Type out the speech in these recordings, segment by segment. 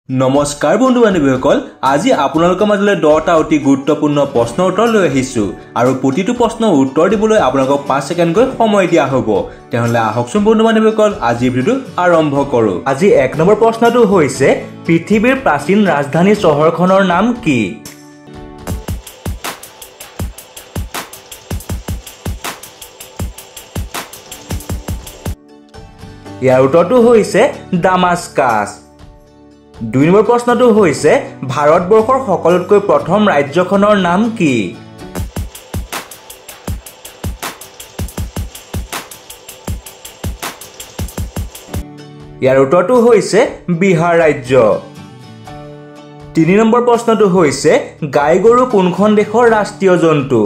নমস্কাৰ বন্ধু বান্ধৱীসকল, আজি আপোনালোকৰ মাজলৈ 10টা অতি গুৰুত্বপূৰ্ণ প্ৰশ্নৰ উত্তৰ লৈ আহিছো আৰু প্ৰতিটো প্ৰশ্নৰ উত্তৰ দিবলৈ আপোনালোকক 5 ছেকেণ্ডকৈ সময় দিয়া হ'ব। তেহলে আহকচোন বন্ধু বান্ধৱীসকল, আজি ভিডিওটো আৰম্ভ কৰো। আজি 1 নম্বৰ প্ৰশ্নটো হৈছে পৃথিৱীৰ প্ৰাচীন ৰাজধানী চহৰখনৰ নাম কি? ইয়াৰ উত্তৰটো হৈছে দামাস্কাছ। 2 নম্বৰ প্ৰশ্নটো হৈছে ভাৰতবৰ্ষৰ সকলোতকৈ প্ৰথম ৰাজ্যখনৰ নাম কি? ইয়াৰ উত্তৰটো হৈছে বিহাৰ ৰাজ্য। 3 নম্বৰ প্ৰশ্নটো হৈছে গাই গৰু কোনখন দেশৰ ৰাষ্ট্ৰীয় জন্তু?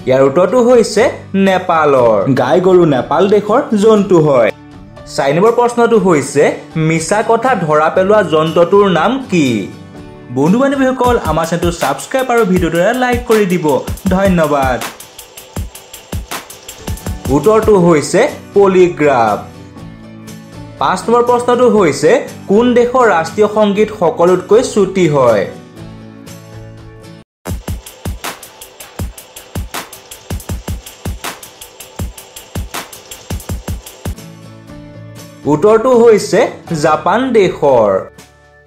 ইয়াৰ উত্তৰটো হৈছে নেপালৰ। গাই গৰু নেপাল দেশৰ জন্তু হয়। 4 নম্বৰ প্ৰশ্নটো হৈছে মিছা কথা ধৰা পেলোৱা যন্ত্ৰটোৰ নাম কি? বন্ধু বান্ধৱীসকল, আমাৰ চেনেলটো সাবস্ক্ৰাইব আৰু ভিডিওটো লাইক কৰি দিব। ধন্যবাদ। উত্তৰটো হৈছে পলিগ্ৰাফ। 5 নম্বৰ প্ৰশ্নটো হৈছে কোন দেশৰ ৰাষ্ট্ৰীয় সংগীত সকলোতকৈ চুটি হয়? উত্তৰটো হৈছে জাপান দেশৰ।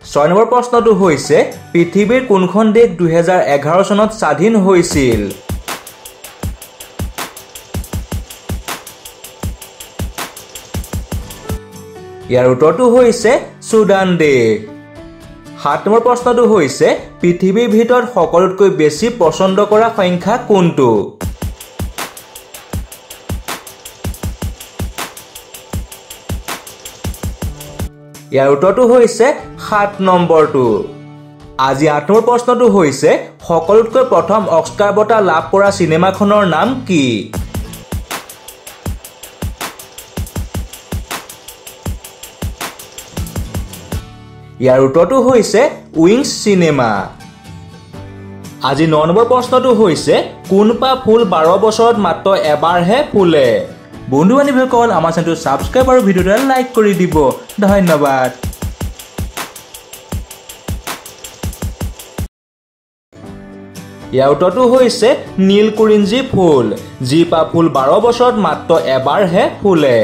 6 নম্বৰ প্ৰশ্নটো হৈছে পৃথিৱীৰ কোনখন দেশ 2011 চনত স্বাধীন হৈছিল? ইয়াৰ উত্তৰটো হৈছে চুডান দেশ। 7 নম্বৰ প্ৰশ্নটো হৈছে পৃথিৱীৰ ভিতৰত সকলোতকৈ বেছি পছন্দ কৰা সংখ্যা কোনটো? ইয়াৰ উত্তৰটো হৈছে 7 নম্বৰটো। আজি 8 নম্বৰ প্ৰশ্নটো হৈছে সকলোতকৈ প্ৰথম অস্কাৰ বঁটা লাভ কৰা চিনেমাখনৰ নাম কি? ইয়াৰ উত্তৰটো হৈছে উইংছ চিনেমা। আজি 9 নম্বৰ প্ৰশ্নটো হৈছে কোনপা ফুল 12 বছৰত মাত্ৰ এবাৰহে ফুলে? বন্ধু বান্ধৱীসকল, আমাৰ চেনেলটো সাবস্ক্ৰাইব আৰু ভিডিওটো লাইক কৰি দিব। ধন্যবাদ। ইয়াৰ উত্তৰটো হৈছে নীলকুৰিঞ্জি ফুল, যি পা ফুল 12 বছৰত মাত্ৰ এবাৰহে ফুলে।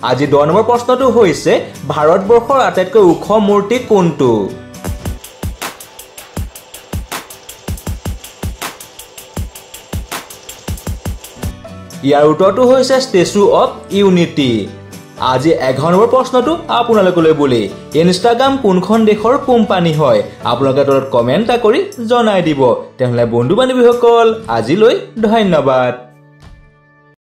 আজি 10 নম্বৰ প্ৰশ্নটো হৈছে ভাৰতবৰ্ষৰ আটাইতকৈ ওখ মূৰ্তি কোনটো? ইয়াৰ উত্তৰটো হৈছে ষ্টেচু অফ ইউনিটি। আজি 11 নম্বৰ প্ৰশ্নটো আপোনালোকলৈ বুলি ইনষ্টাগ্ৰাম কোনখন দেশৰ কোম্পানী হয়? আপোনালোকে তলত কমেণ্ট কৰি জনাই দিব। তেনেহলে বন্ধু বান্ধৱীসকল, আজিলৈ ধন্যবাদ।